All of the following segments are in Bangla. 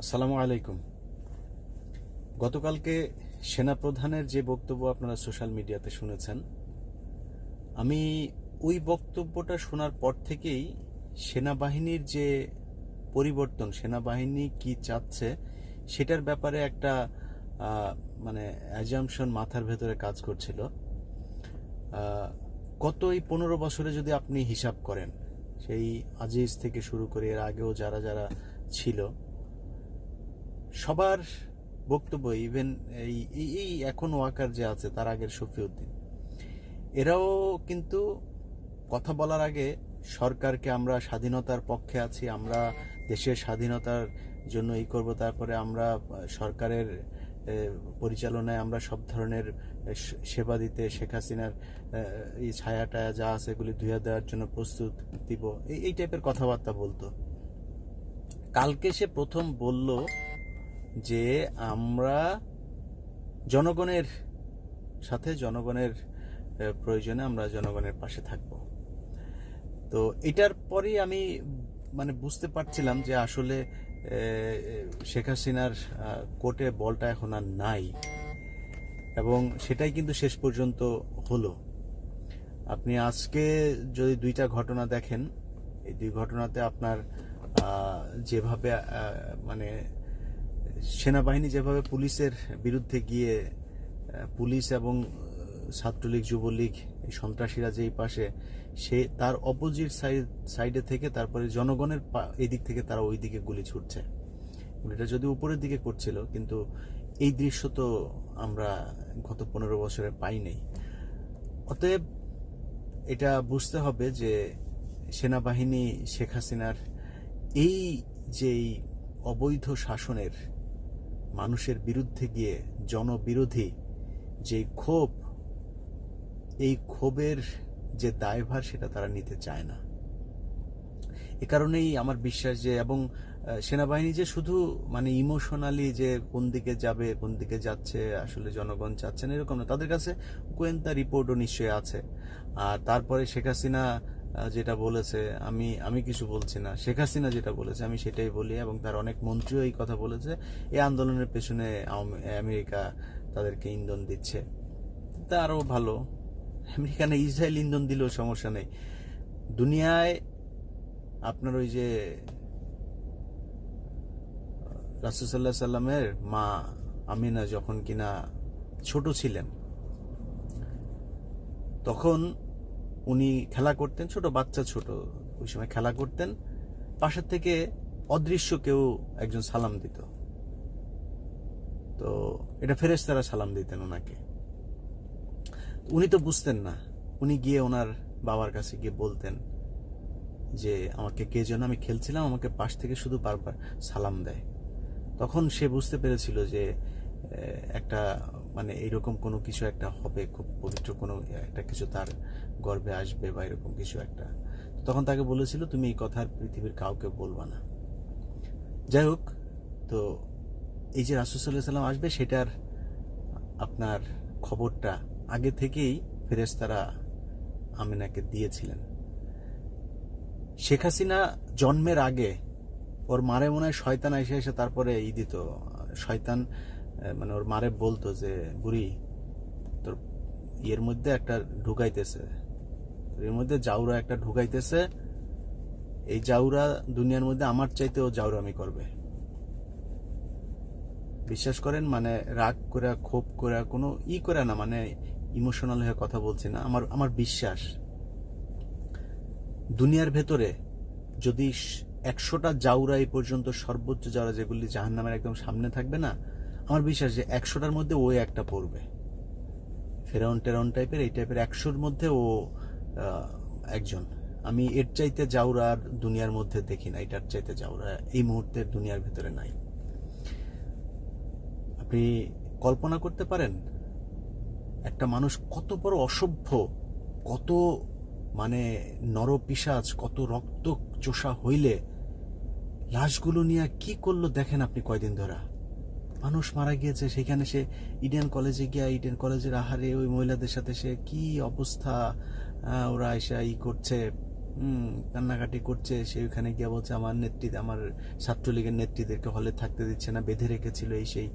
আসসালামু আলাইকুম। গতকালকে সেনাপ্রধানের যে বক্তব্য আপনারা সোশ্যাল মিডিয়াতে শুনেছেন, আমি ওই বক্তব্যটা শোনার পর থেকেই সেনাবাহিনীর যে পরিবর্তন, সেনাবাহিনী কি চাচ্ছে সেটার ব্যাপারে একটা মানে অ্যাজাম্পশন মাথার ভেতরে কাজ করছিল। গত এই 15 বছরে যদি আপনি হিসাব করেন, সেই আজিজ থেকে শুরু করে এর আগেও যারা যারা ছিল, সবার বক্তব্য, ইভেন এই এই এখন ওয়াকার যে আছে, তার আগের শফিউদ্দিন, এরাও কিন্তু কথা বলার আগে সরকারকে আমরা স্বাধীনতার পক্ষে আছি, আমরা দেশের স্বাধীনতার জন্য এই করব, তারপরে আমরা সরকারের পরিচালনায় আমরা সব ধরনের সেবা দিতে, শেখ হাসিনার এই ছায়াটা যা আছে এগুলি ধুয়ে দেওয়ার জন্য প্রস্তুত দিব, এই টাইপের কথাবার্তা বলতো। কালকে সে প্রথম বলল যে আমরা জনগণের সাথে, জনগণের প্রয়োজনে আমরা জনগণের পাশে থাকব। তো এটার পরেই আমি বুঝতে পারছিলাম যে আসলে শেখ হাসিনার কোর্টে বলটা এখন আর নাই, এবং সেটাই কিন্তু শেষ পর্যন্ত হলো। আপনি আজকে যদি দুইটা ঘটনা দেখেন, এই দুই ঘটনাতে আপনার যেভাবে সেনাবাহিনী যেভাবে পুলিশের বিরুদ্ধে গিয়ে, পুলিশ এবং ছাত্রলীগ, যুবলীগ, এই সন্ত্রাসীরা যেই পাশে, সে তার অপোজিট সাইডে থেকে তারপরে জনগণের এই দিক থেকে তারা ওই দিকে গুলি ছুটছে। গুলিটা যদি উপরের দিকে করছিল, কিন্তু এই দৃশ্য তো আমরা গত 15 বছরে পাই নাই। অতএব এটা বুঝতে হবে যে সেনাবাহিনী শেখ হাসিনার এই যে অবৈধ শাসনের, মানুষের বিরুদ্ধে গিয়ে জনবিরোধী যে ক্ষোভ, এই ক্ষোভের যে দায়ভার সেটা তারা নিতে চায় না। এ কারণেই আমার বিশ্বাস যে, এবং সেনাবাহিনী যে শুধু ইমোশনালি যে কোন দিকে যাবে, কোন দিকে যাচ্ছে আসলে জনগণ চাচ্ছেন এরকম না, তাদের কাছে গোয়েন্দা রিপোর্টও নিশ্চয়ই আছে। আর তারপরে শেখ হাসিনা যেটা বলেছে, আমি কিছু বলছি না, শেখ হাসিনা যেটা বলেছে আমি সেটাই বলি, এবং তার অনেক মন্ত্রীও এই কথা বলেছে। এই আন্দোলনের পেছনে আমেরিকা তাদেরকে ইন্ধন দিচ্ছে, তা আরও ভালো। আমেরিকা না, ইসরায়েল ইন্ধন দিলেও সমস্যা নেই। দুনিয়ায় আপনার ওই যে রাসূল সাল্লাল্লাহু আলাইহি সাল্লামের মা আমিনা যখন কিনা ছোট ছিলেন, তখন উনি খেলা করতেন, ছোট বাচ্চা, ছোট ওই সময় খেলা করতেন, পাশের থেকে অদৃশ্য কেউ একজন সালাম দিত, তো এটা ফেরেশতারা সালাম দিতেন ওনাকে। উনি তো বুঝতেন না, উনি গিয়ে ওনার বাবার কাছে গিয়ে বলতেন যে আমাকে কে যেন, আমি খেলছিলাম, আমাকে পাশ থেকে শুধু বারবার সালাম দেয়। তখন সে বুঝতে পেরেছিল যে একটা এইরকম কোনো কিছু একটা হবে, খুব পবিত্র কোনো একটা কিছু তার গর্ভে আসবে বা এরকম কিছু একটা। তখন তাকে বলেছিল তুমি এই কথা পৃথিবীর কাউকে বলবা না। যাই হোক, তো এই যে রাসূল সাল্লাল্লাহু আলাইহি সাল্লাম আসবে, সেটার আপনার খবরটা আগে থেকেই ফেরেশতারা আমিনাকে দিয়েছিলেন। শেখ হাসিনা জন্মের আগে ওর মারে মনে হয় শয়তান এসে এসে তারপরে দিত। শয়তান ওর মারে বলতো যে বুড়ি, তোর ইয়ের মধ্যে একটা ঢুকাইতেছে, এর মধ্যে জাউরা একটা ঢুকাইতেছে, এই জাউরা দুনিয়ার মধ্যে আমার চাইতেও জাউরামি করবে। বিশ্বাস করেন, রাগ করে, ক্ষোভ করে, কোনো করে না, ইমোশনাল হয়ে কথা বলছি না, আমার বিশ্বাস দুনিয়ার ভেতরে যদি 100টা জাউরা এই পর্যন্ত, সর্বোচ্চ জাউরা যেগুলি জাহান্নামের একদম সামনে থাকবে না, আমার বিশ্বাস যে 100টার মধ্যে ও একটা পড়বে, ফেরাউন টেরাউন টাইপের, এই টাইপের 100র মধ্যে ও একজন। আমি এর চাইতে জাউরা আর দুনিয়ার মধ্যে দেখি না, এটার চাইতে জাউরা এই মুহূর্তের দুনিয়ার ভেতরে নাই। আপনি কল্পনা করতে পারেন একটা মানুষ কত বড় অসভ্য, কত নরপিশাচ, কত রক্ত চোষা হইলে লাশগুলো নিয়ে কি করলো দেখেন আপনি। কয়দিন ধরা মানুষ মারা গিয়েছে, সেখানে সে ইডেন কলেজে গিয়া, ইডেন কলেজের আহারে ওই মহিলাদের সাথে সে কি অবস্থা, ওরা এসে করছে। কান্নাকাটি করছে, সে ওখানে গিয়ে বলছে আমার আমার ছাত্রলীগের নেত্রীদেরকে হলে থাকতে দিচ্ছে না, বেঁধে রেখেছিল এই সেই।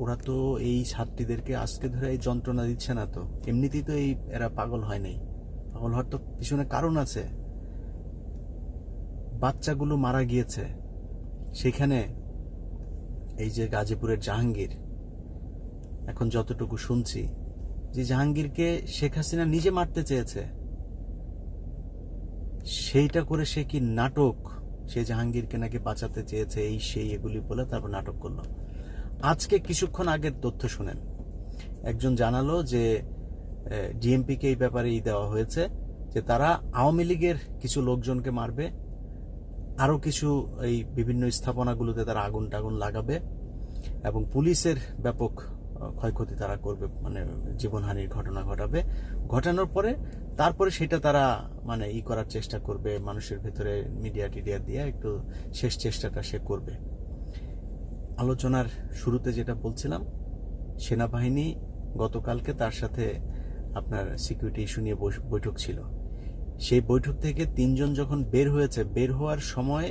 ওরা তো এই ছাত্রীদেরকে আজকে ধরে এই যন্ত্রণা দিচ্ছে না তো, এমনিতেই তো এই এরা পাগল হয় নাই। পাগল হওয়ার তো পিছনে কারণ আছে। বাচ্চাগুলো মারা গিয়েছে সেখানে। এই যে গাজীপুরের জাহাঙ্গীর, এখন যতটুকু শুনছি যে জাহাঙ্গীরকে শেখ হাসিনা নিজে মারতে চেয়েছে, সেইটা করে সে কি নাটক, সে জাহাঙ্গীরকে নাকি বাঁচাতে চেয়েছে এই সেই এগুলি বলে তারপর নাটক করলো। আজকে কিছুক্ষণ আগের তথ্য শুনেন, একজন জানালো যে ডিএমপিকে এই ব্যাপারে দেওয়া হয়েছে যে তারা আওয়ামী লীগের কিছু লোকজনকে মারবে, আরো কিছু এই বিভিন্ন স্থাপনাগুলোতে তারা আগুন টাগুন লাগাবে এবং পুলিশের ব্যাপক ক্ষয়ক্ষতি তারা করবে, মানে জীবনহানির ঘটনা ঘটাবে। ঘটানোর পরে তারপরে সেটা তারা মানে করার চেষ্টা করবে, মানুষের ভেতরে মিডিয়া টিডিয়া দিয়ে একটু শেষ চেষ্টাটা সে করবে। আলোচনার শুরুতে যেটা বলছিলাম, সেনাবাহিনী গতকালকে তার সাথে আপনার সিকিউরিটি ইস্যু নিয়ে বৈঠক ছিল। সেই বৈঠক থেকে 3 জন যখন বের হয়েছে, বের হওয়ার সময়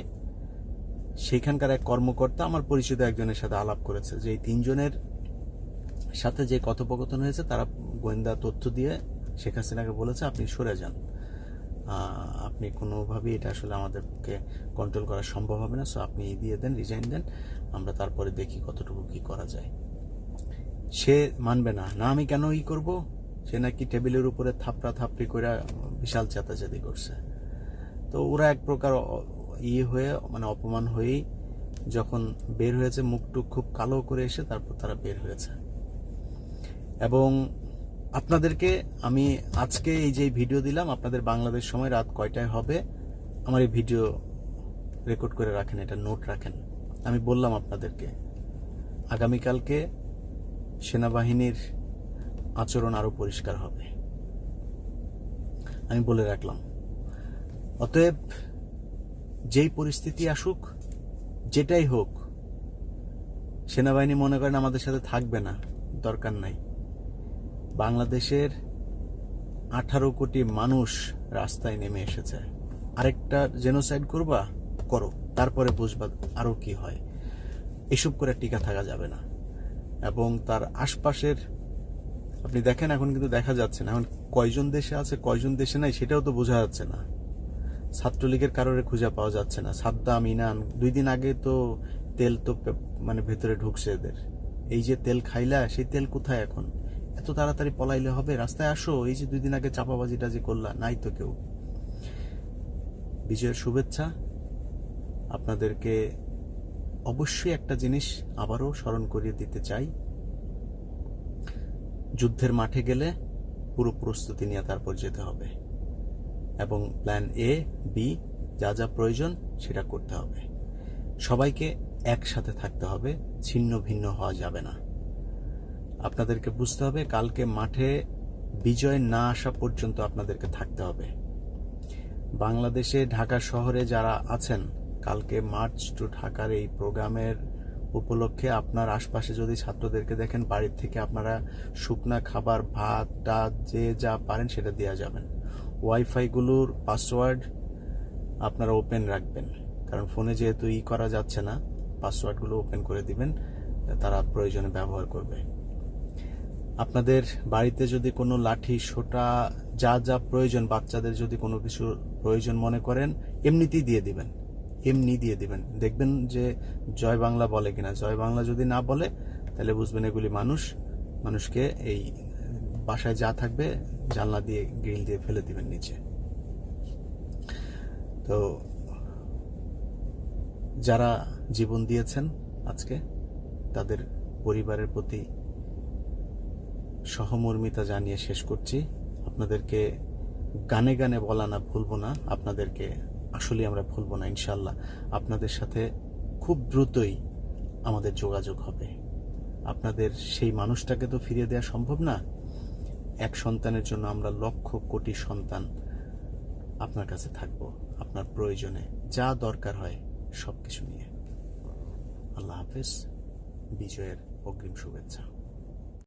সেখানকার এক কর্মকর্তা আমার পরিচিত একজনের সাথে আলাপ করেছে যে এই 3 জনের সাথে যে কথোপকথন হয়েছে, তারা গোয়েন্দা তথ্য দিয়ে শেখ হাসিনাকে বলেছে আপনি সরে যান, আপনি কোনোভাবেই এটা আসলে আমাদেরকে কন্ট্রোল করা সম্ভব হবে না, সো আপনি দিয়ে দেন, রিজাইন দেন, আমরা তারপরে দেখি কতটুকু কি করা যায়। সে মানবে না, না আমি কেন করব, সে নাকি টেবিলের উপরে থাপড়া থাপড়ি করে বিশাল চেতাচেতি করছে। তো ওরা এক প্রকার হয়ে মানে অপমান হয়েই যখন বের হয়েছে, মুখটুক খুব কালো করে এসে তারপর তারা বের হয়েছে। এবং আপনাদেরকে আমি আজকে এই যে ভিডিও দিলাম, আপনাদের বাংলাদেশ সময় রাত কয়টায় হবে আমার এই ভিডিও রেকর্ড করে রাখেন, এটা নোট রাখেন। আমি বললাম আপনাদেরকে আগামীকালকে সেনাবাহিনীর আচরণ আরো পরিষ্কার হবে, আমি বলে রাখলাম। অতএব যেই পরিস্থিতি আসুক, যেটাই হোক, সেনাবাহিনী মনে করেন আমাদের সাথে থাকবে না, দরকার নাই। বাংলাদেশের 18 কোটি মানুষ রাস্তায় নেমে এসেছে, আরেকটা জেনোসাইড করবা, করো, তারপরে বুঝবা আরো কি হয়। এসব করে টিকা থাকা যাবে না। এবং তার আশপাশের আপনি দেখেন, এখন কিন্তু দেখা যাচ্ছে না এখন কয়জন দেশে আছে কয়জন দেশে নাই, সেটাও তো বোঝা যাচ্ছে না। ছাত্রলীগের কারোরে খুঁজে পাওয়া যাচ্ছে না। সাদ্দাম, ইনান, 2 দিন আগে তো তেল তো মানে ভেতরে ঢুকছে এদের। এই যে তেল খাইলা, সেই তেল কোথায় এখন? এত তাড়াতাড়ি পলাইলে হবে? রাস্তায় আসো। এই যে 2 দিন আগে চাপাবাজিটা যে করলা, নাই তো কেউ। বিজয়ের শুভেচ্ছা। আপনাদেরকে অবশ্যই একটা জিনিস আবারও স্মরণ করিয়ে দিতে চাই, যুদ্ধের মাঠে গেলে পুরো প্রস্তুতি নিয়ে তারপর যেতে হবে এবং প্ল্যান এ, বি যা যা প্রয়োজন সেটা করতে হবে। সবাইকে একসাথে থাকতে হবে, ছিন্ন ভিন্ন হওয়া যাবে না। আপনাদেরকে বুঝতে হবে কালকে মাঠে বিজয় না আসা পর্যন্ত আপনাদেরকে থাকতে হবে। বাংলাদেশে ঢাকা শহরে যারা আছেন, কালকে মার্চ টু ঢাকার এই প্রোগ্রামের উপলক্ষে আপনার আশপাশে যদি ছাত্রদেরকে দেখেন, বাড়ির থেকে আপনারা শুকনা খাবার, ভাত, ডাল যে যা পারেন সেটা দেওয়া যাবেন। ওয়াইফাইগুলোর পাসওয়ার্ড আপনারা ওপেন রাখবেন, কারণ ফোনে যেহেতু করা যাচ্ছে না, পাসওয়ার্ডগুলো ওপেন করে দিবেন, তারা প্রয়োজনে ব্যবহার করবে। আপনাদের বাড়িতে যদি কোনো লাঠি, সোটা, যা যা প্রয়োজন, বাচ্চাদের যদি কোনো কিছু প্রয়োজন মনে করেন, এমনিতেই দিয়ে দিবেন, এমনি দিয়ে দিবেন। দেখবেন যে জয় বাংলা বলে কিনা। জয় বাংলা যদি না বলে, তাহলে বুঝবেন এগুলি মানুষকে এই বাসায় যা থাকবে জানলা দিয়ে, গ্রিল দিয়ে ফেলে দিবেন নিচে। তো যারা জীবন দিয়েছেন আজকে, তাদের পরিবারের প্রতি সহমর্মিতা জানিয়ে শেষ করছি। আপনাদেরকে গানে গানে বলা না, ভুলবো না, আপনাদেরকে আসলে আমরা ভুলবো না ইনশাল্লাহ। আপনাদের সাথে খুব দ্রুতই আমাদের যোগাযোগ হবে। আপনাদের সেই মানুষটাকে তো ফিরিয়ে দেওয়া সম্ভব না। এক সন্তানের জন্য আমরা লক্ষ কোটি সন্তান আপনার কাছে থাকবো, আপনার প্রয়োজনে যা দরকার হয় সবকিছু নিয়ে। আল্লাহ হাফেজ। বিজয়ের অগ্রিম শুভেচ্ছা।